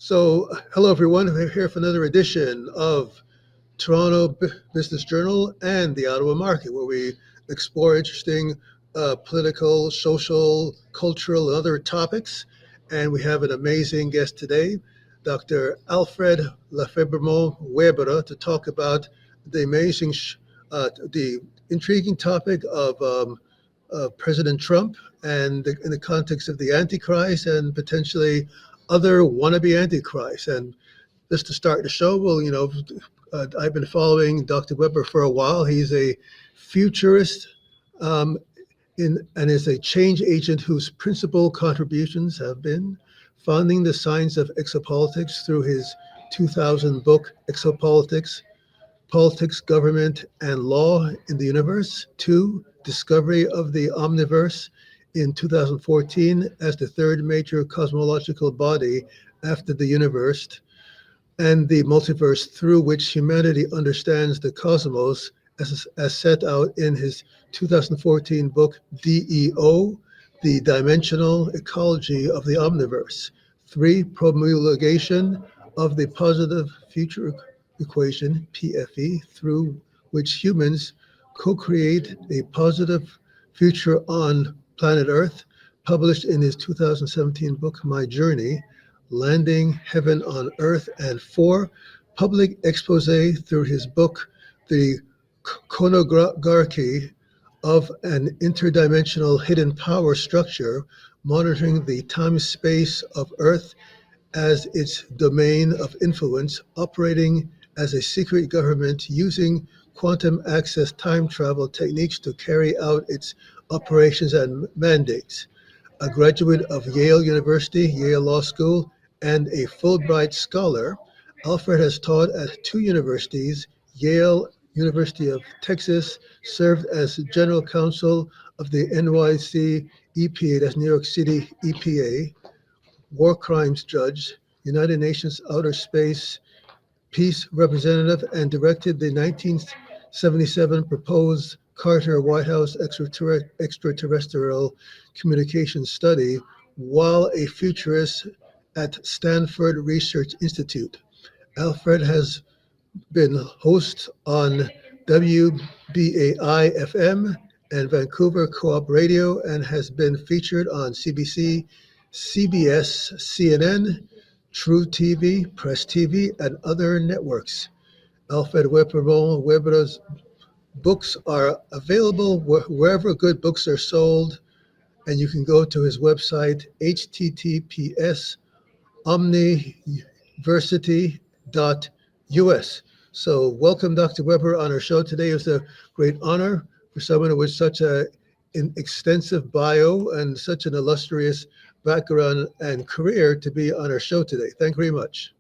Hello everyone. We're here for another edition of Toronto Business Journal and the Ottawa Market, where we explore interesting political, social, cultural, and other topics. And we have an amazing guest today, Dr. Alfred Lambremont Webre, to talk about the intriguing topic of President Trump and in the context of the Antichrist and potentially other wannabe Antichrists. And just to start the show, I've been following Dr. Webre for a while. He's a futurist and is a change agent whose principal contributions have been founding the science of exopolitics through his 2000 book, Exopolitics, Politics, Government, and Law in the Universe. 2, Discovery of the Omniverse in 2014 as the third major cosmological body after the universe, and the multiverse through which humanity understands the cosmos as set out in his 2014 book, DEO, The Dimensional Ecology of the Omniverse. 3, Promulgation of the Positive Future Equation, PFE, through which humans co-create a positive future on planet Earth, published in his 2017 book, My Journey, Landing Heaven on Earth. And 4, public expose through his book, The Chronogarchy of an Interdimensional Hidden Power Structure, monitoring the time-space of Earth as its domain of influence, operating as a secret government using quantum access time travel techniques to carry out its operations and mandates. A graduate of Yale University, Yale Law School, and a Fulbright scholar, Alfred has taught at 2 universities, Yale, University of Texas, served as general counsel of the NYC EPA, that's New York City EPA, war crimes judge, United Nations Outer Space Peace Representative, and directed the 1977 proposed Carter White House extraterrestrial communications study, while a futurist at Stanford Research Institute. Alfred has been host on WBAI-FM and Vancouver Co-op Radio, and has been featured on CBC, CBS, CNN, True TV, Press TV, and other networks. Alfred Webre's books are available wherever good books are sold, and you can go to his website, https omniversity.us. So welcome, Dr. Webre, on our show today. It's a great honor for someone with such an extensive bio and such an illustrious background and career to be on our show today. Thank you very much.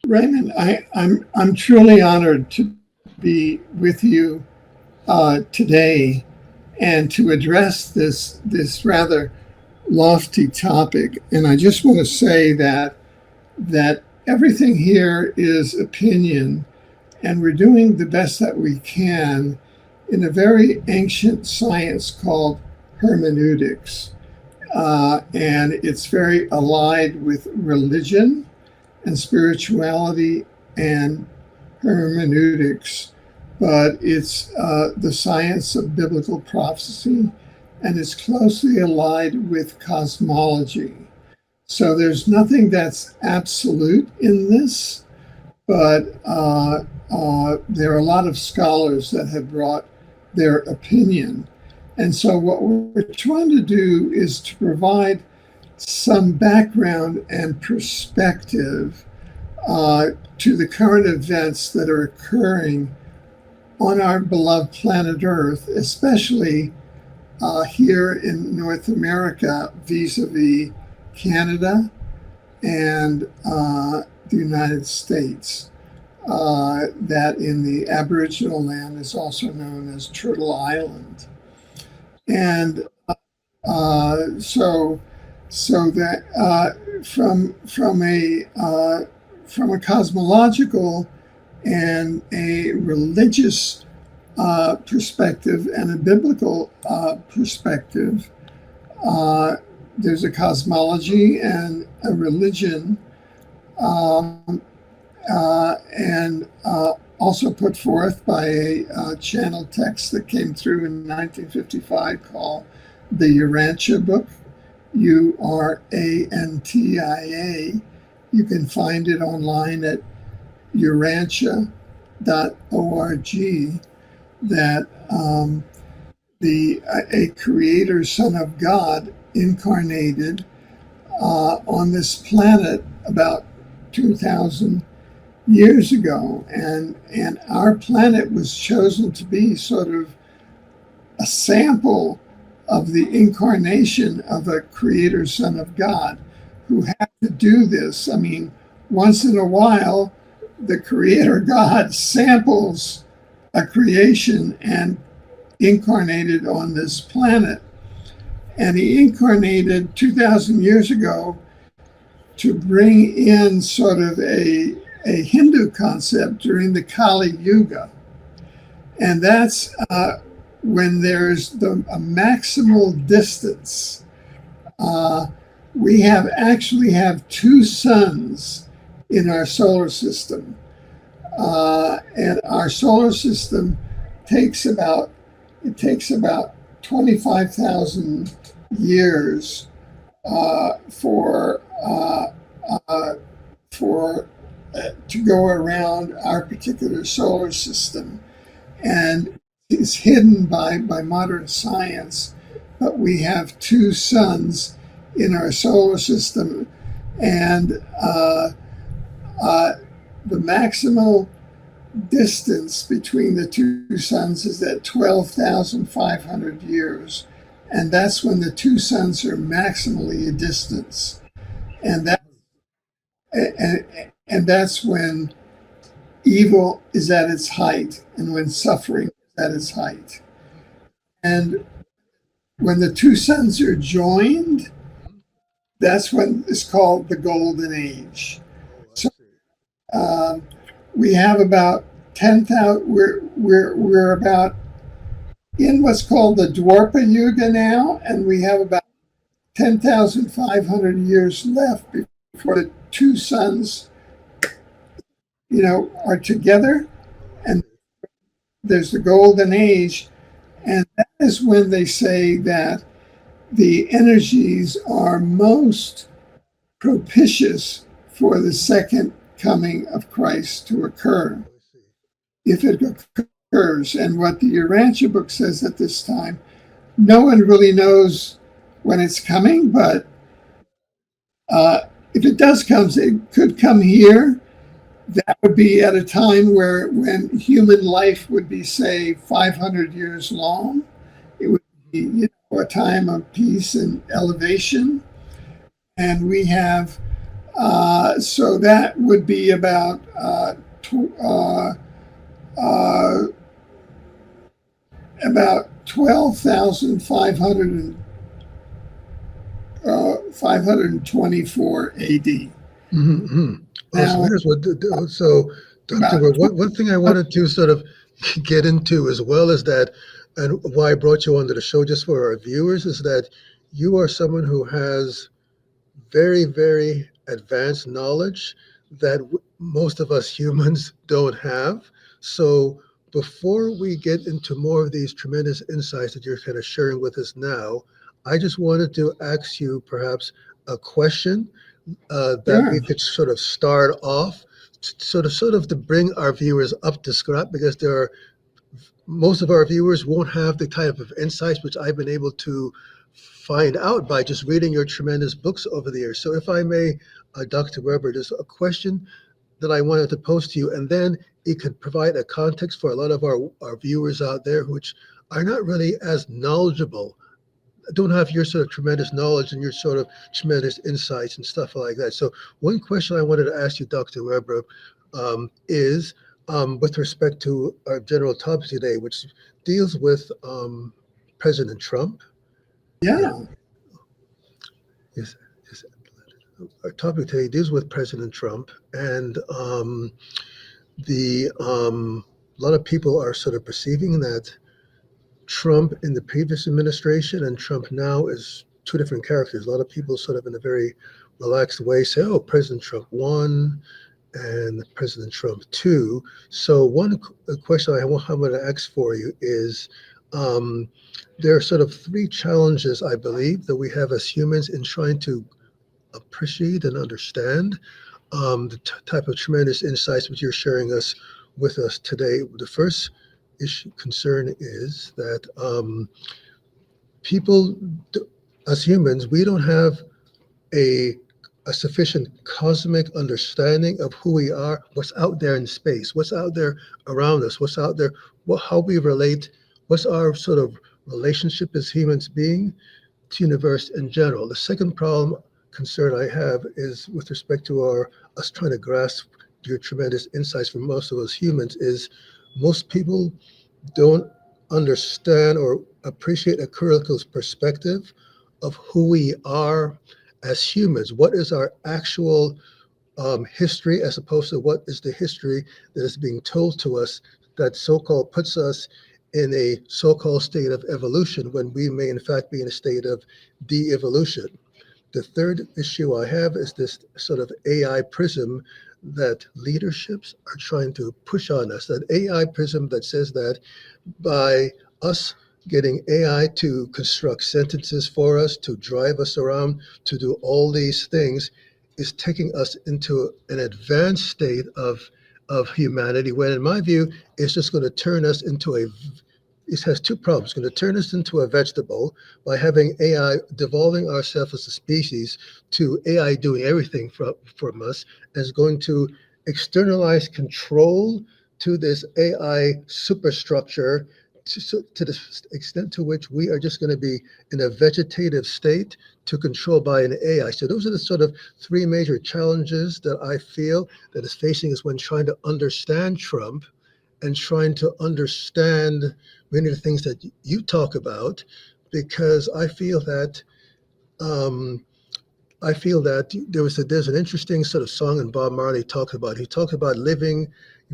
Raymond, I'm truly honored to be with you today and to address this rather lofty topic. And I just want to say that everything here is opinion, and we're doing the best that we can in a very ancient science called hermeneutics. And it's very allied with religion and spirituality and hermeneutics, but it's the science of biblical prophecy, and it's closely allied with cosmology. So there's nothing that's absolute in this, but there are a lot of scholars that have brought their opinion. And so what we're trying to do is to provide some background and perspective to the current events that are occurring on our beloved planet Earth, especially here in North America, vis-a-vis Canada and the United States, that in the Aboriginal land is also known as Turtle Island. And so that from a cosmological and a religious perspective and a biblical perspective, there's a cosmology and a religion um, and also put forth by a channel text that came through in 1955 called the Urantia book, Urantia. You can find it online at urantia.org. That a creator, son of God, incarnated on this planet about 2,000 years ago, and our planet was chosen to be sort of a sample of the incarnation of a creator, son of God, who had to do this. I mean, once in a while, the creator God samples a creation and incarnated on this planet. And he incarnated 2,000 years ago to bring in sort of a Hindu concept during the Kali Yuga. And that's when there's a maximal distance. We actually have two suns in our solar system. And our solar system takes about 25,000 years to go around our particular solar system, and it's hidden by modern science. But we have two suns in our solar system, and the maximal distance between the two suns is at 12,500 years, and that's when the two suns are maximally a distance, and that's when evil is at its height and when suffering is at its height. And when the two suns are joined, that's when it's called the Golden Age. So we have about 10,000. We're about in what's called the Dwarpa Yuga now, and we have about 10,500 years left before the two suns, are together, and there's the Golden Age, and that is when they say that the energies are most propitious for the second coming of Christ to occur, if it occurs. And what the Urantia book says at this time, no one really knows when it's coming, but if it does come, it could come here. That would be at a time when human life would be, say, 500 years long. It would be, a time of peace and elevation. And we have, so that would be about 524 AD. Mm-hmm. So Dr. Weber, one thing I wanted to sort of get into as well is that, and why I brought you onto the show just for our viewers, is that you are someone who has very, very advanced knowledge that most of us humans don't have. So before we get into more of these tremendous insights that you're kind of sharing with us now, I just wanted to ask you perhaps a question that we could sort of start off, sort of to bring our viewers up to scratch, because most of our viewers won't have the type of insights which I've been able to find out by just reading your tremendous books over the years. So if I may, Dr. Weber, there's a question that I wanted to pose to you, and then it could provide a context for a lot of our viewers out there which are not really as knowledgeable, don't have your sort of tremendous knowledge and your sort of tremendous insights and stuff like that. So one question I wanted to ask you, Dr. Weber, is with respect to our general topic today, which deals with President Trump. Yeah. Yes. Our topic today deals with President Trump, and a lot of people are sort of perceiving that Trump in the previous administration and Trump now is two different characters. A lot of people sort of in a very relaxed way say, oh, President Trump won and President Trump too. So one question I want to ask for you is, there are sort of three challenges I believe that we have as humans in trying to appreciate and understand the type of tremendous insights which you're sharing with us today. The first concern is that people, as humans, we don't have a sufficient cosmic understanding of who we are, what's out there in space, what's out there around us, what's out there, how we relate, what's our sort of relationship as humans being to universe in general. The second concern I have is with respect to us trying to grasp your tremendous insights from most of us humans is most people don't understand or appreciate a critical perspective of who we are as humans. What is our actual history as opposed to what is the history that is being told to us that so-called puts us in a so-called state of evolution when we may in fact be in a state of de-evolution. The third issue I have is this sort of AI prism that leaderships are trying to push on us, that AI prism that says that by us getting AI to construct sentences for us, to drive us around, to do all these things, is taking us into an advanced state of humanity, when in my view, it's just going to turn us into it has two problems. It's going to turn us into a vegetable by having AI devolving ourselves as a species to AI doing everything from us, and is going to externalize control to this AI superstructure to the extent to which we are just going to be in a vegetative state to control by an AI. So those are the sort of three major challenges that I feel that is facing us when trying to understand Trump and trying to understand many of the things that you talk about, because um, I feel that there's an interesting sort of song in Bob Marley talks about. He talks about living.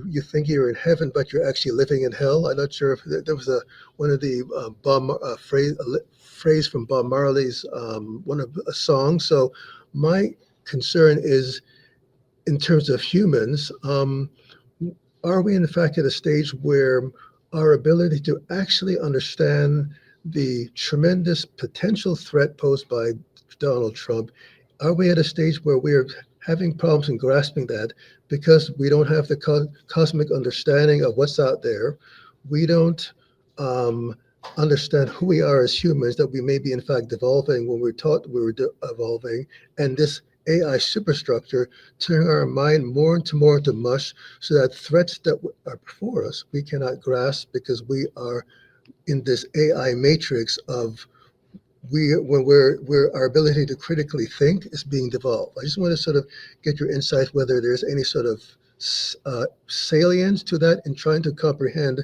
You think you're in heaven, but you're actually living in hell. I'm not sure if there was one of the phrase from Bob Marley's one of a song. So my concern is in terms of humans. Are we in fact at a stage where our ability to actually understand the tremendous potential threat posed by Donald Trump, are we at a stage where we're having problems in grasping that because we don't have the cosmic understanding of what's out there? We don't understand who we are as humans, that we may be in fact devolving when we're taught we were evolving, and this AI superstructure turning our mind more into mush, so that threats that are before us we cannot grasp because we are in this AI matrix of our ability to critically think is being devolved. I just want to sort of get your insight whether there's any sort of salience to that in trying to comprehend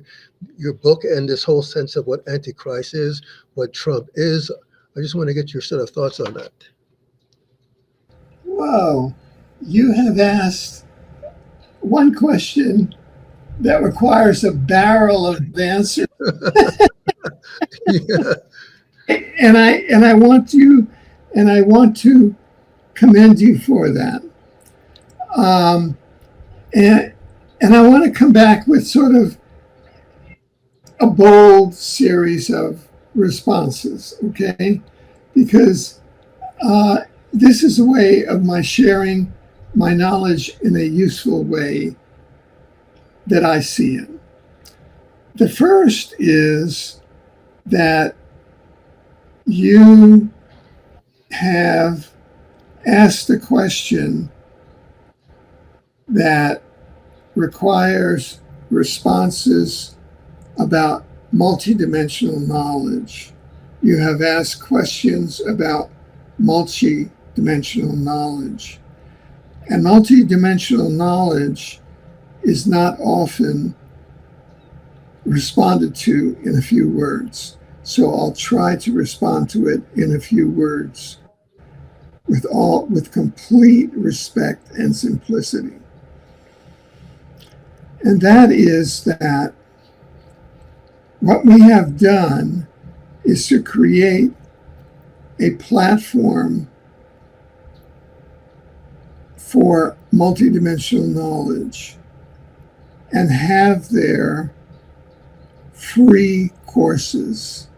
your book and this whole sense of what antichrist is, what Trump is. I just want to get your sort of thoughts on that. Whoa, you have asked one question that requires a barrel of answers. Yeah. And I want to commend you for that. And I want to come back with sort of a bold series of responses, okay? Because this is a way of my sharing my knowledge in a useful way that I see it. The first is that you have asked a question that requires responses about multidimensional knowledge. You have asked questions about multidimensional knowledge. And multidimensional knowledge is not often responded to in a few words. So I'll try to respond to it in a few words with complete respect and simplicity. And that is that what we have done is to create a platform for multidimensional knowledge and have their free courses,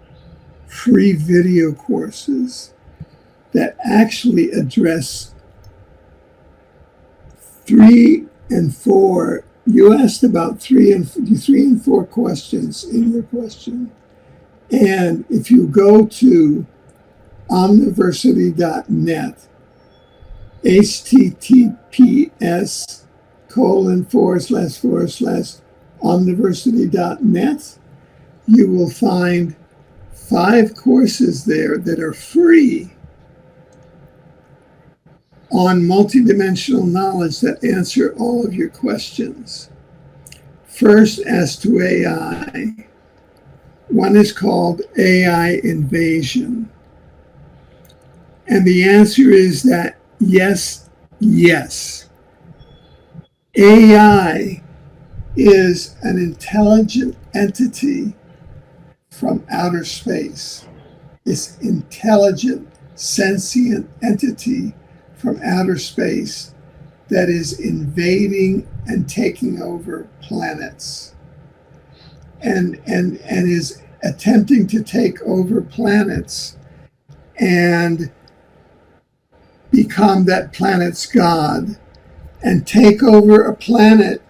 free video courses that actually address 3 and 4. You asked about 3 and 4 questions in your question. And if you go to omniversity.net, https://omniversity.net, you will find 5 courses there that are free on multidimensional knowledge that answer all of your questions. First, as to AI, one is called AI Invasion. And the answer is that yes, AI is an intelligent entity from outer space. It's intelligent, sentient entity from outer space that is invading and taking over planets and is attempting to take over planets and become that planet's god and take over a planet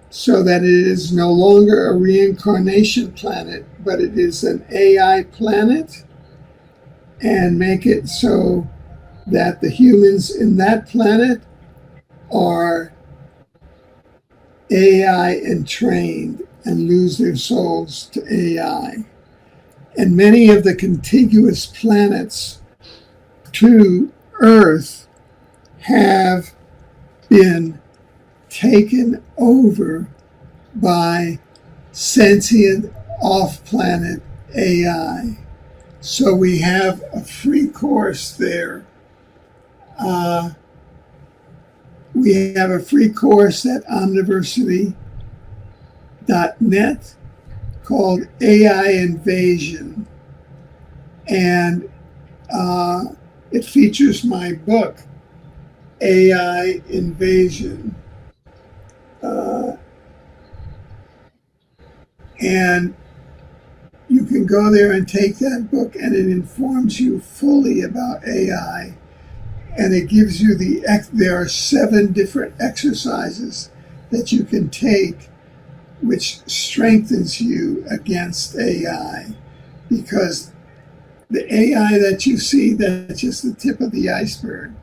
so that it is no longer a reincarnation planet, but it is an AI planet, and make it so that the humans in that planet are AI entrained and lose their souls to AI. And many of the contiguous planets to Earth have been taken over by sentient off-planet AI. So we have a free course there. We have a free course at omniversity.net called AI Invasion. And it features my book, AI Invasion. And you can go there and take that book, and it informs you fully about AI. And it gives you there are 7 different exercises that you can take, which strengthens you against AI. Because the AI that you see, that's just the tip of the iceberg.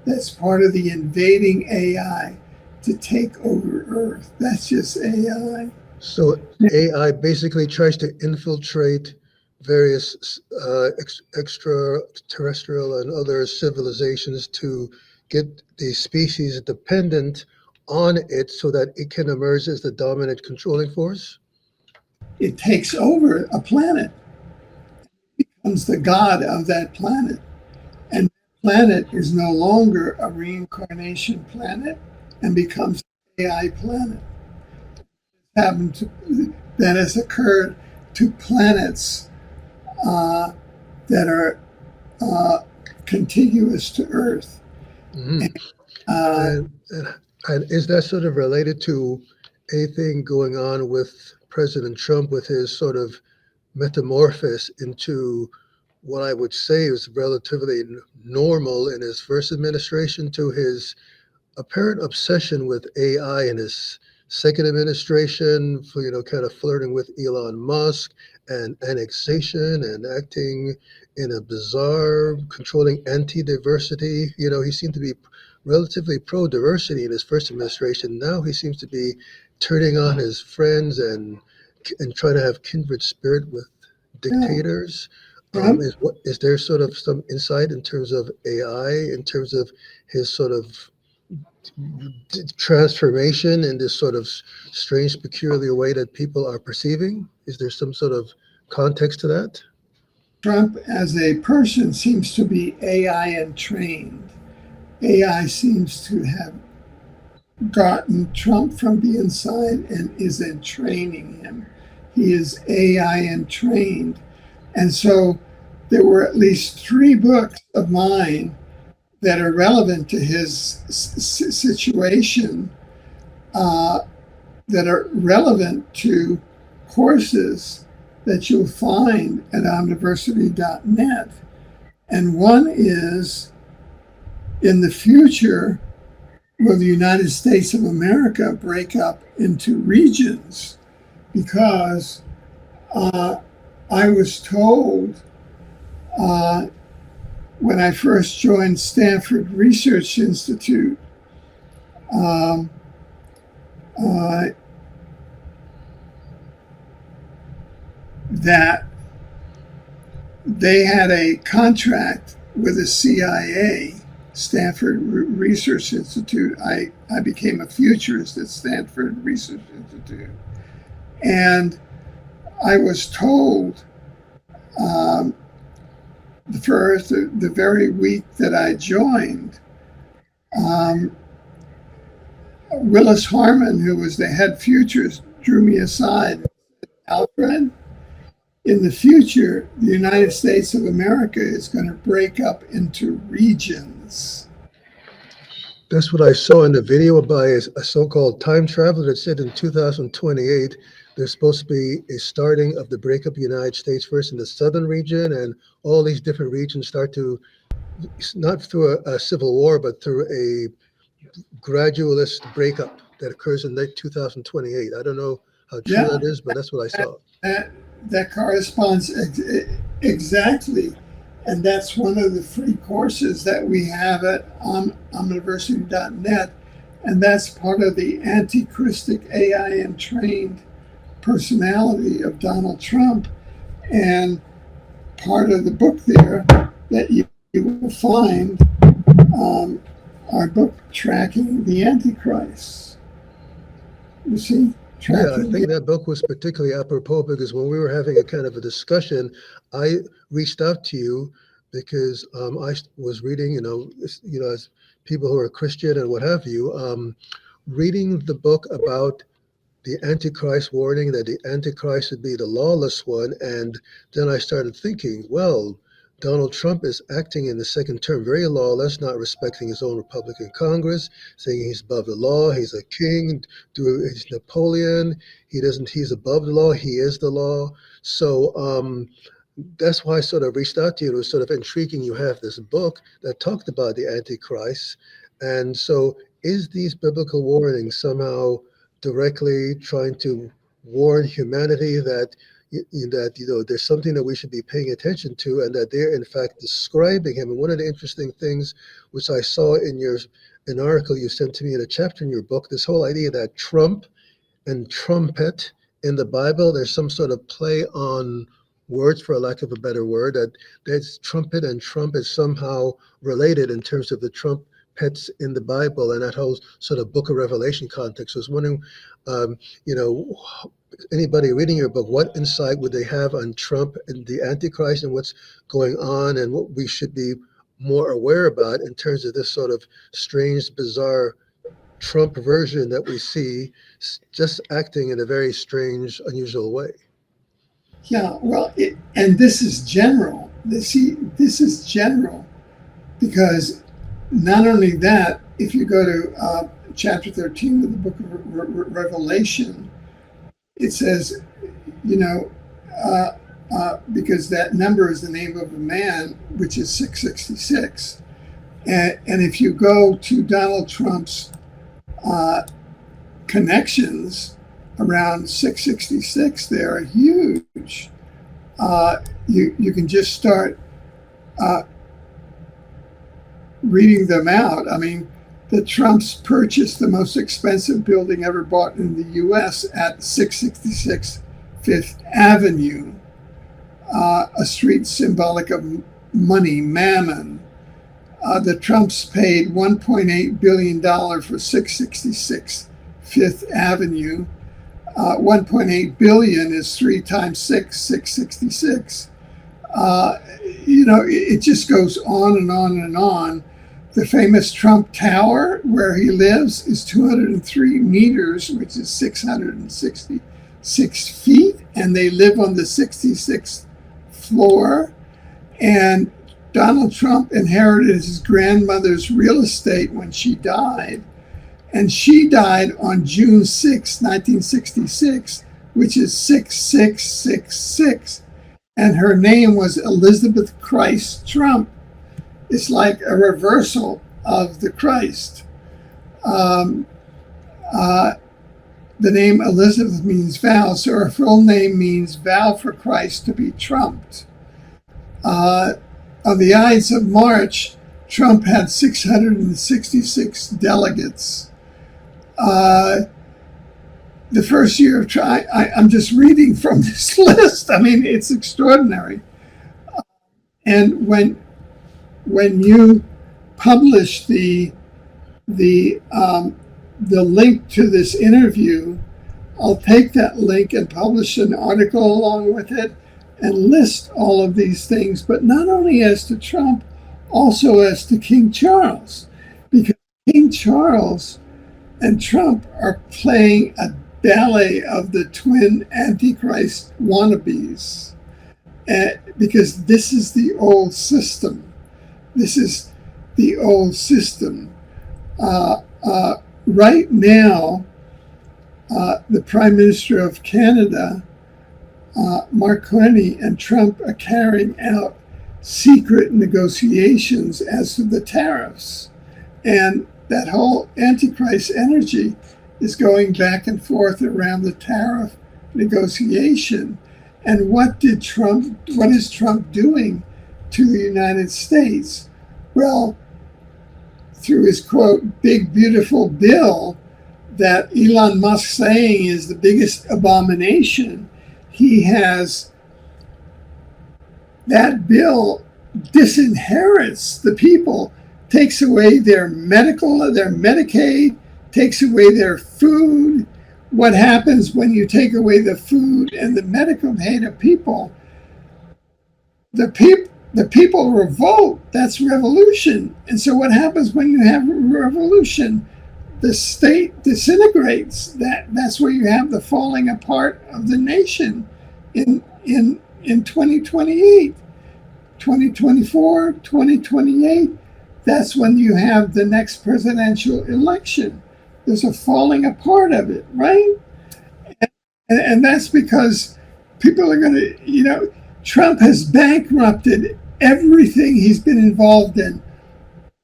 That's part of the invading AI to take over Earth. That's just AI. So AI basically tries to infiltrate various extraterrestrial and other civilizations to get the species dependent on it so that it can emerge as the dominant controlling force? It takes over a planet, becomes the god of that planet. And that planet is no longer a reincarnation planet and becomes an AI planet. That has occurred to planets that are contiguous to Earth. Mm-hmm. And is that sort of related to anything going on with President Trump with his sort of metamorphosis into what I would say is relatively normal in his first administration to his apparent obsession with AI in his second administration, for, kind of flirting with Elon Musk and annexation and acting in a bizarre, controlling anti-diversity. He seemed to be relatively pro-diversity in his first administration. Now he seems to be turning on his friends and trying to have kindred spirit with dictators. Is there sort of some insight in terms of AI, in terms of his sort of transformation in this sort of strange, peculiar way that people are perceiving? Is there some sort of context to that? Trump as a person seems to be AI entrained. AI seems to have gotten Trump from the inside and is entraining him. He is AI entrained. And so there were at least 3 books of mine that are relevant to his situation, that are relevant to courses that you'll find at omniversity.net. And one is, in the future, will the United States of America break up into regions? Because I was told when I first joined Stanford Research Institute that they had a contract with the CIA, Stanford Research Institute. I became a futurist at Stanford Research Institute. And I was told the very week that I joined, Willis Harman, who was the head futurist, drew me aside and said, Alfred, in the future, the United States of America is going to break up into regions. That's what I saw in the video by a so-called time traveler that said in 2028, there's supposed to be a starting of the breakup of the United States first in the southern region, and all these different regions start to, not through a civil war, but through a gradualist breakup that occurs in 2028. I don't know how true that is, but that's what I saw. That corresponds exactly. And that's one of the free courses that we have at omniversity.net. And that's part of the antichristic AI trained personality of Donald Trump. And part of the book there that you will find, our book, Tracking the Antichrist. You see? Yeah, I think that book was particularly apropos because when we were having a kind of a discussion, I reached out to you because I was reading, as people who are Christian and what have you, reading the book about the Antichrist, warning that the Antichrist would be the lawless one. And then I started thinking, well, Donald Trump is acting in the second term very lawless, not respecting his own Republican Congress, saying he's above the law, he's a king, he's Napoleon, he's above the law, he is the law. So that's why I sort of reached out to you. It was sort of intriguing. You have this book that talked about the Antichrist. And so is these biblical warnings somehow directly trying to warn humanity that there's something that we should be paying attention to, and that they're in fact describing him? And one of the interesting things which I saw in an article you sent to me in a chapter in your book, this whole idea that Trump and trumpet in the Bible, there's some sort of play on words, for lack of a better word, that there's trumpet and Trump is somehow related in terms of the trumpets in the Bible and that whole sort of Book of Revelation context. I was wondering, anybody reading your book, what insight would they have on Trump and the Antichrist and what's going on and what we should be more aware about in terms of this sort of strange, bizarre Trump version that we see just acting in a very strange, unusual way? Yeah, well, and this is general. This is general because not only that, if you go to chapter 13 of the book of Revelation, it says, because that number is the name of a man, which is 666. And if you go to Donald Trump's connections around 666, they are huge. You can just start reading them out. I mean, the Trumps purchased the most expensive building ever bought in the U.S. at 666 Fifth Avenue, a street symbolic of money, mammon. The Trumps paid $1.8 billion for 666 Fifth Avenue. 1.8 billion is 3 times 666. It just goes on and on and on. The famous Trump Tower, where he lives, is 203 meters, which is 666 feet, and they live on the 66th floor. And Donald Trump inherited his grandmother's real estate when she died. And she died on June 6, 1966, which is 6666. And her name was Elizabeth Christ Trump. It's like a reversal of the Christ. The name Elizabeth means vow, so her full name means vow for Christ to be trumped. On the Ides of March, Trump had 666 delegates. The first year of Trump, I'm just reading from this list. I mean, it's extraordinary. And when you publish the link to this interview, I'll take that link and publish an article along with it and list all of these things, but not only as to Trump, also as to King Charles, because King Charles and Trump are playing a ballet of the twin Antichrist wannabes, because this is the old system. This is the old system. Right now, the Prime Minister of Canada, Mark Carney, and Trump are carrying out secret negotiations as to the tariffs. And that whole Antichrist energy is going back and forth around the tariff negotiation. And what is Trump doing to the United States? Well, through his, quote, big, beautiful bill that Elon Musk saying is the biggest abomination, he has, that bill disinherits the people, takes away their medical, their Medicaid, takes away their food. What happens when you take away the food and the medical aid of people? The people revolt. That's revolution. And so what happens when you have a revolution? The state disintegrates. That's where you have the falling apart of the nation in 2028, 2024, 2028. That's when you have the next presidential election. There's a falling apart of it, right? And that's because people are going to, Trump has bankrupted everything he's been involved in.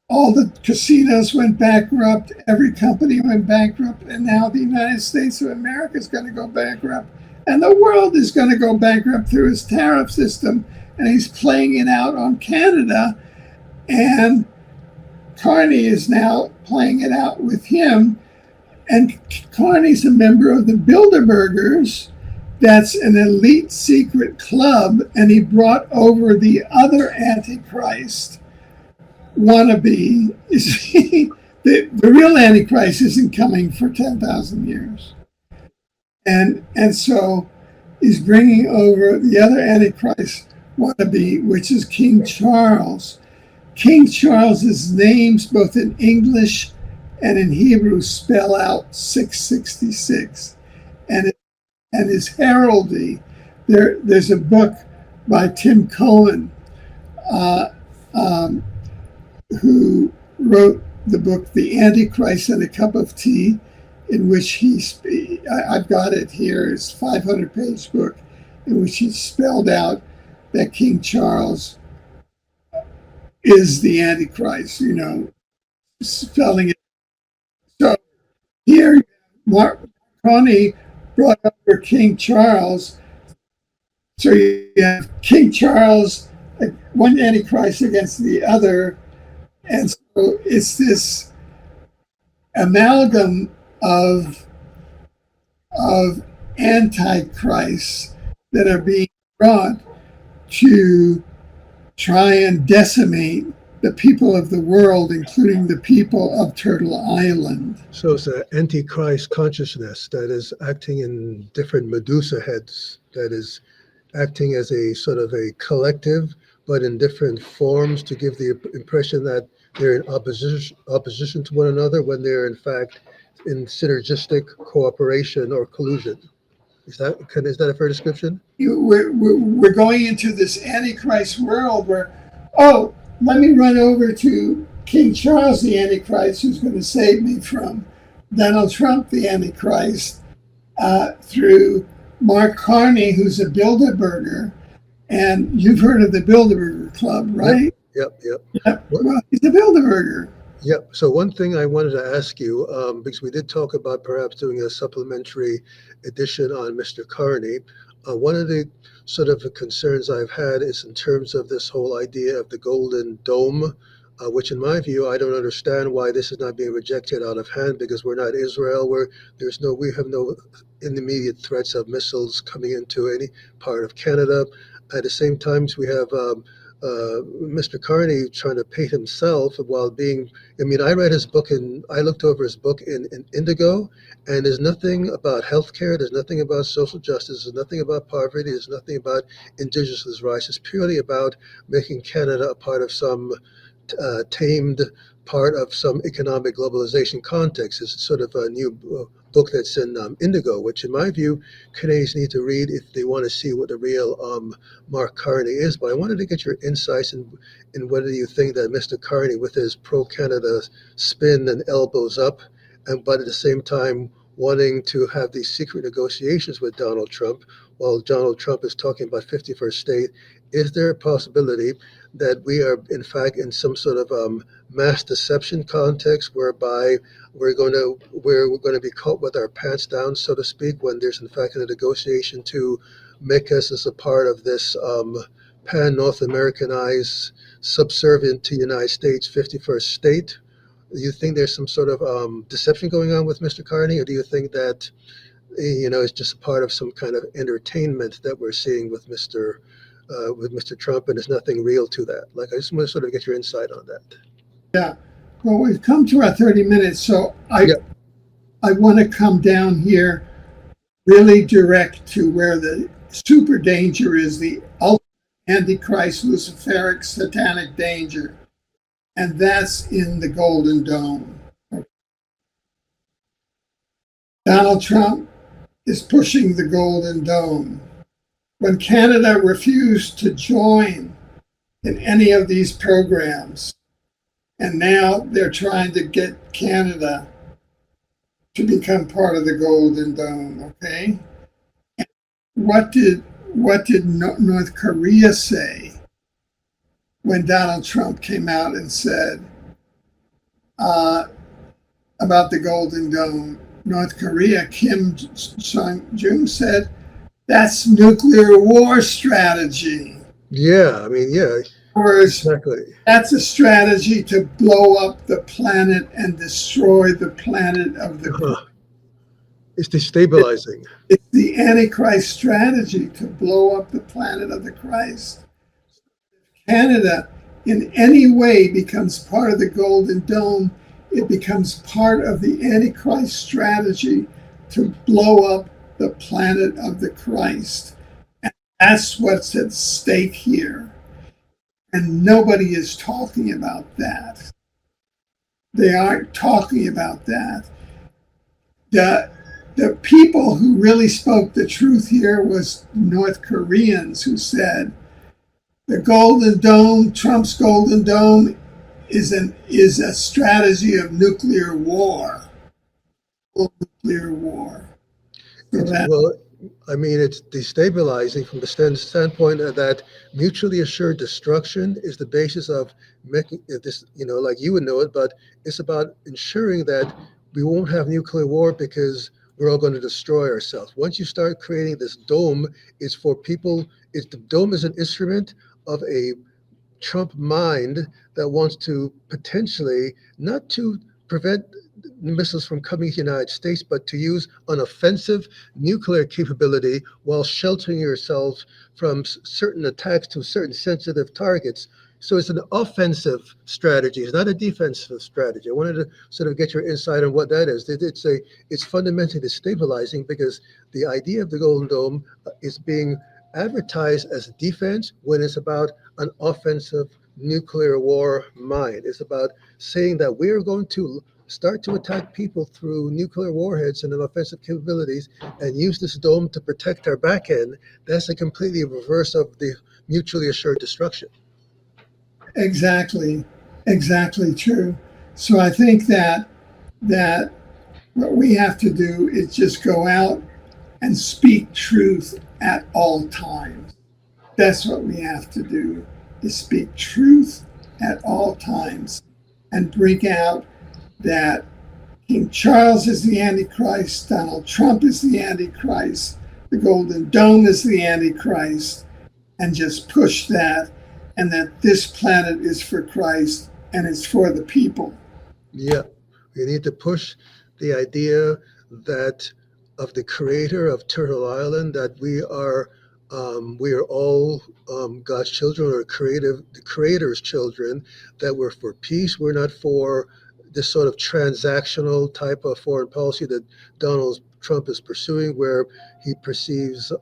All the casinos went bankrupt, every company went bankrupt, and now the United States of America is going to go bankrupt. And the world is going to go bankrupt through his tariff system, and he's playing it out on Canada. And Carney is now playing it out with him. And Carney's a member of the Bilderbergers. That's an elite secret club, and he brought over the other Antichrist wannabe. The real Antichrist isn't coming for 10,000 years. And so he's bringing over the other Antichrist wannabe, which is King Charles. King Charles's names, both in English and in Hebrew, spell out 666. And his heraldry, there's a book by Tim Cohen, who wrote the book The Antichrist and a Cup of Tea, in which I've got it here, it's a 500-page book, in which he spelled out that King Charles is the Antichrist, spelling it. So here, Mark Carney brought over King Charles. So you have King Charles, one Antichrist against the other. And so it's this amalgam of antichrists that are being brought to try and decimate the people of the world, including the people of Turtle Island. So it's an antichrist consciousness that is acting in different Medusa heads, that is acting as a sort of a collective, but in different forms to give the impression that they're in opposition to one another when they're in fact in synergistic cooperation or collusion. Is that a fair description? We're going into this Antichrist world where Oh, let me run over to King Charles the Antichrist, who's going to save me from Donald Trump the Antichrist, through Mark Carney, who's a Bilderberger. And you've heard of the Bilderberger Club, right? Yep. Yep. What, Well, he's a Bilderberger. Yep. So one thing I wanted to ask you, because we did talk about perhaps doing a supplementary edition on Mr. Carney, one of the sort of concerns I've had is in terms of this whole idea of the Golden Dome, which in my view, I don't understand why this is not being rejected out of hand because we're not Israel, we have no immediate threats of missiles coming into any part of Canada. At the same time, we have Mr. Carney trying to paint himself while being. I mean, I looked over his book in Indigo, and there's nothing about healthcare, there's nothing about social justice, there's nothing about poverty, there's nothing about indigenous rights. It's purely about making Canada a part of some tamed part of some economic globalization context. It's sort of a new book that's in Indigo, which in my view, Canadians need to read if they want to see what the real Mark Carney is. But I wanted to get your insights in whether you think that Mr. Carney, with his pro-Canada spin and elbows up, but at the same time wanting to have these secret negotiations with Donald Trump, while Donald Trump is talking about 51st state, is there a possibility that we are in fact in some sort of mass deception context whereby we're going to be caught with our pants down, so to speak, when there's in fact a negotiation to make us as a part of this pan North Americanized, subservient to the United States 51st state? Do you think there's some sort of deception going on with Mr. Carney, or do you think that it's just a part of some kind of entertainment that we're seeing with Mr. Trump, and there's nothing real to that? Like, I just want to sort of get your insight on that. Yeah. Well, we've come to our 30 minutes, so Yeah. I want to come down here really direct to where the super danger is, the ultimate antichrist, luciferic, satanic danger, and that's in the Golden Dome. Donald Trump is pushing the Golden Dome. When Canada refused to join in any of these programs, and now they're trying to get Canada to become part of the Golden Dome, okay? What did North Korea say when Donald Trump came out and said about the Golden Dome? North Korea, Kim Jong-un said, that's nuclear war strategy. Yeah, I mean, yeah, exactly. That's a strategy to blow up the planet and destroy the planet of the Christ. It's destabilizing. It's the Antichrist strategy to blow up the planet of the Christ. If Canada in any way becomes part of the Golden Dome, it becomes part of the Antichrist strategy to blow up the planet of the Christ. And that's what's at stake here. And nobody is talking about that. They aren't talking about that. The people who really spoke the truth here was North Koreans who said the Golden Dome, Trump's Golden Dome, is a strategy of nuclear war. Nuclear war. Well, I mean, it's destabilizing from the standpoint that mutually assured destruction is the basis of making this, like you would know it, but it's about ensuring that we won't have nuclear war because we're all going to destroy ourselves. Once you start creating this dome, it's for people, the dome is an instrument of a Trump mind that wants to potentially not to prevent missiles from coming to the United States, but to use an offensive nuclear capability while sheltering yourselves from certain attacks to certain sensitive targets. So it's an offensive strategy. It's not a defensive strategy. I wanted to sort of get your insight on what that is. It's fundamentally destabilizing because the idea of the Golden Dome is being advertised as defense when it's about an offensive nuclear war mind. It's about saying that we're going to start to attack people through nuclear warheads and offensive capabilities and use this dome to protect our back end. That's a completely reverse of the mutually assured destruction. exactly, exactly true. So I think that what we have to do is just go out and speak truth at all times. That's what we have to do, is speak truth at all times and bring out that King Charles is the Antichrist, Donald Trump is the Antichrist, the Golden Dome is the Antichrist, and just push that, and that this planet is for Christ and it's for the people. Yeah, we need to push the idea that of the creator of Turtle Island, that we are all God's children, or the creator's children, that we're for peace. We're not for this sort of transactional type of foreign policy that Donald Trump is pursuing, where he perceives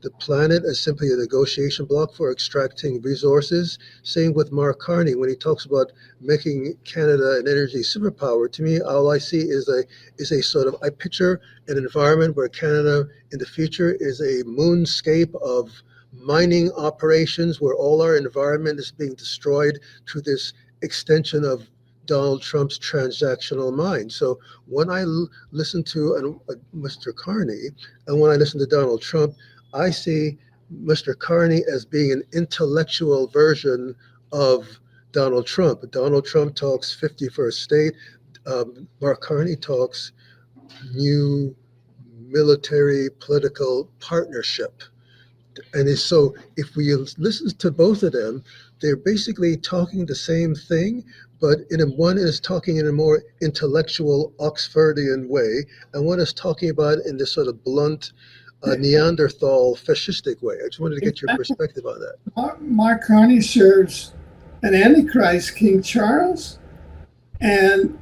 the planet as simply a negotiation block for extracting resources. Same with Mark Carney when he talks about making Canada an energy superpower. To me, all I see is a sort of, I picture an environment where Canada in the future is a moonscape of mining operations, where all our environment is being destroyed through this extension of Donald Trump's transactional mind. So when I listen to Mr. Carney, and when I listen to Donald Trump, I see Mr. Carney as being an intellectual version of Donald Trump. Donald Trump talks 51st state. Mark Carney talks new military political partnership. So if we listen to both of them, they're basically talking the same thing, but one is talking in a more intellectual Oxfordian way, and one is talking about in this sort of blunt Neanderthal fascistic way. I just wanted to get your perspective on that. Mark Carney serves an Antichrist, King Charles, and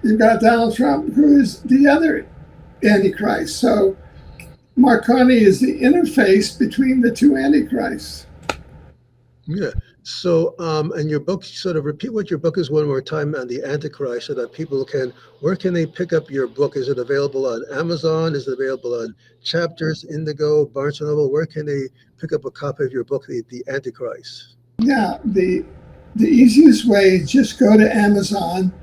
you've got Donald Trump, who is the other Antichrist. So Mark Carney is the interface between the two Antichrists. Yeah. So, and your book, sort of repeat what your book is one more time on the Antichrist, so that people where can they pick up your book? Is it available on Amazon? Is it available on Chapters, Indigo, Barnes and Noble? Where can they pick up a copy of your book, the Antichrist? Yeah, the easiest way is just go to Amazon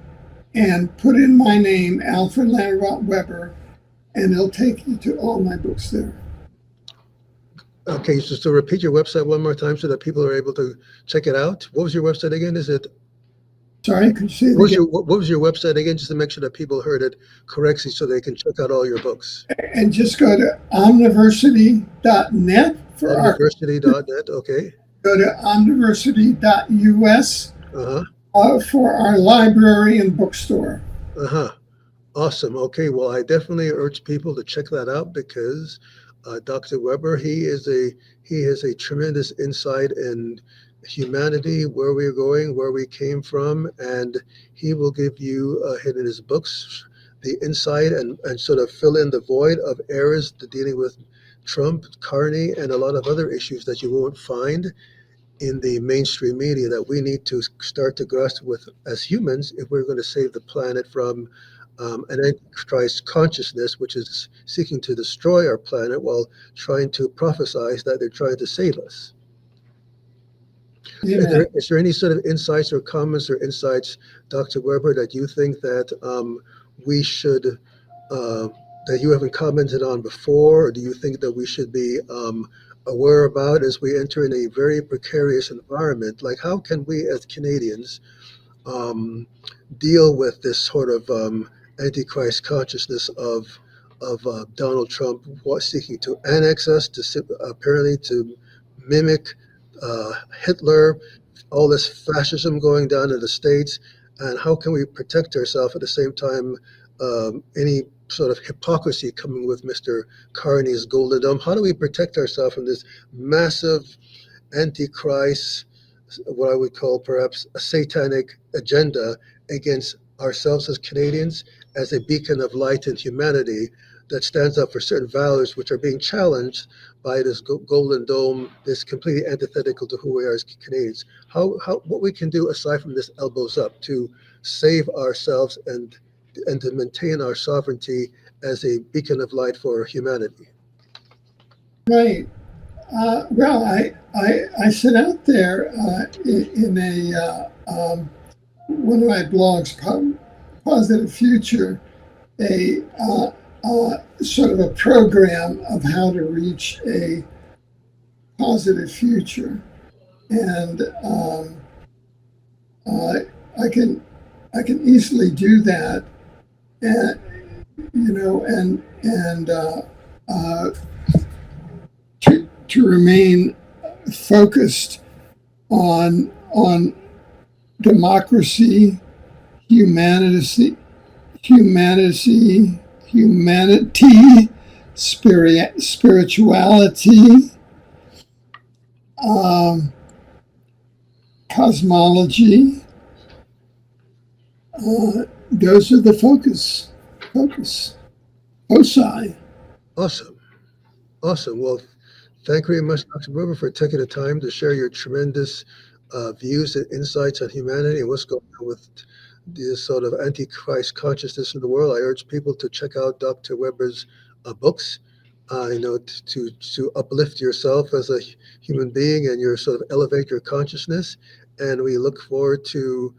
and put in my name, Alfred Lambremont Webre, and it'll take you to all my books there. Okay, so repeat your website one more time so that people are able to check it out. What was your website again? Sorry, could you say that again? What was your website again, just to make sure that people heard it correctly so they can check out all your books? And just go to omniversity.net for University.net, okay. Go to omniversity.us Uh-huh. For our library and bookstore. Uh-huh. Awesome. Okay, well, I definitely urge people to check that out, because Dr. Weber, he has a tremendous insight in humanity, where we're going, where we came from, and he will give you in his books the insight and sort of fill in the void of errors to dealing with Trump, Carney, and a lot of other issues that you won't find in the mainstream media, that we need to start to grasp with as humans if we're going to save the planet from an antichrist consciousness, which is seeking to destroy our planet while trying to prophesize that they're trying to save us. Is there any sort of insights or comments or insights, Dr. Weber, that you think that we should, that you haven't commented on before, or do you think that we should be aware about as we enter in a very precarious environment? Like, how can we as Canadians deal with this sort of antichrist consciousness of Donald Trump seeking to annex us, to apparently to mimic Hitler, all this fascism going down in the States, and how can we protect ourselves at the same time? Any sort of hypocrisy coming with Mr. Carney's Golden Dome. How do we protect ourselves from this massive antichrist, what I would call perhaps a satanic agenda against ourselves as Canadians, as a beacon of light and humanity that stands up for certain values which are being challenged by this Golden Dome, this completely antithetical to who we are as Canadians? What we can do aside from this elbows up to save ourselves and to maintain our sovereignty as a beacon of light for humanity? Right. Well, I set out there in one of my blogs, Positive Future, a sort of a program of how to reach a positive future, and I can easily do that, and uh, to remain focused on democracy, humanity, humanity, spirituality, um, cosmology. Those are the focus, foci. Awesome. Awesome. Well, thank you very much, Dr. Weber, for taking the time to share your tremendous views and insights on humanity and what's going on with this sort of antichrist consciousness in the world. I urge people to check out Dr. Weber's books, to uplift yourself as a human being and your sort of elevate your consciousness. And we look forward to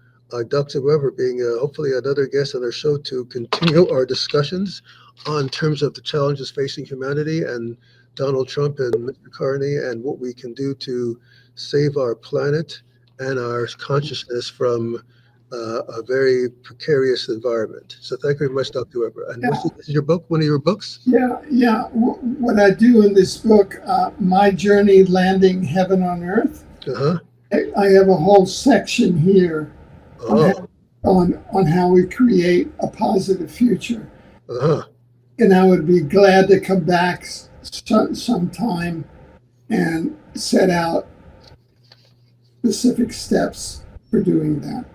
Dr. Weber being hopefully another guest on our show to continue our discussions on terms of the challenges facing humanity and Donald Trump and Mr. Carney and what we can do to save our planet and our consciousness from a very precarious environment. So thank you very much, Dr. Weber. And this is your book, one of your books? Yeah. What I do in this book, My Journey Landing Heaven on Earth, Uh-huh. I have a whole section here Oh. on how we create a positive future. Uh-huh. And I would be glad to come back sometime and set out specific steps for doing that.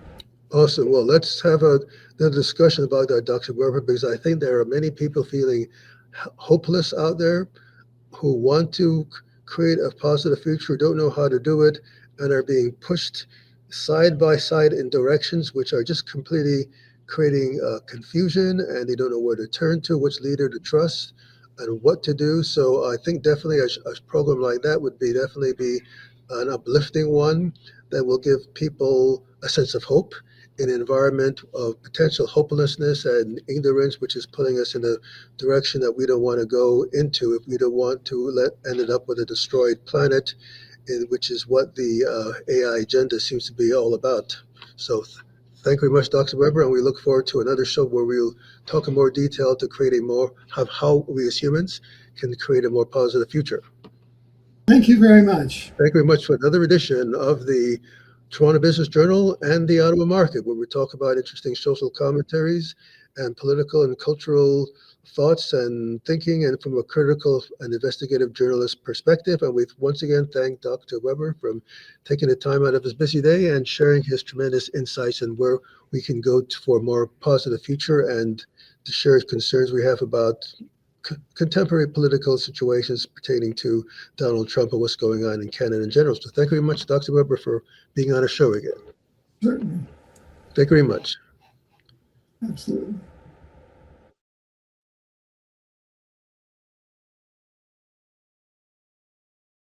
Awesome. Well, let's have another discussion about that, Dr. Weber, because I think there are many people feeling hopeless out there who want to create a positive future, don't know how to do it, and are being pushed side by side in directions which are just completely creating confusion, and they don't know where to turn to, which leader to trust, and what to do. So I think definitely a program like that would be definitely be an uplifting one that will give people a sense of hope in an environment of potential hopelessness and ignorance, which is pulling us in a direction that we don't want to go into if we don't want to end up with a destroyed planet, which is what the AI agenda seems to be all about. So thank you very much, Dr. Weber, and we look forward to another show where we'll talk in more detail to create a more how we as humans can create a more positive future. Thank you very much. Thank you very much for another edition of the Toronto Business Journal and the Ottawa Market, where we talk about interesting social commentaries and political and cultural thoughts and thinking, and from a critical and investigative journalist perspective. And we've once again thanked Dr. Weber for taking the time out of his busy day and sharing his tremendous insights and where we can go for a more positive future, and to share concerns we have about contemporary political situations pertaining to Donald Trump and what's going on in Canada in general. So thank you very much, Dr. Weber, for being on our show again. Certainly. Thank you very much. Absolutely.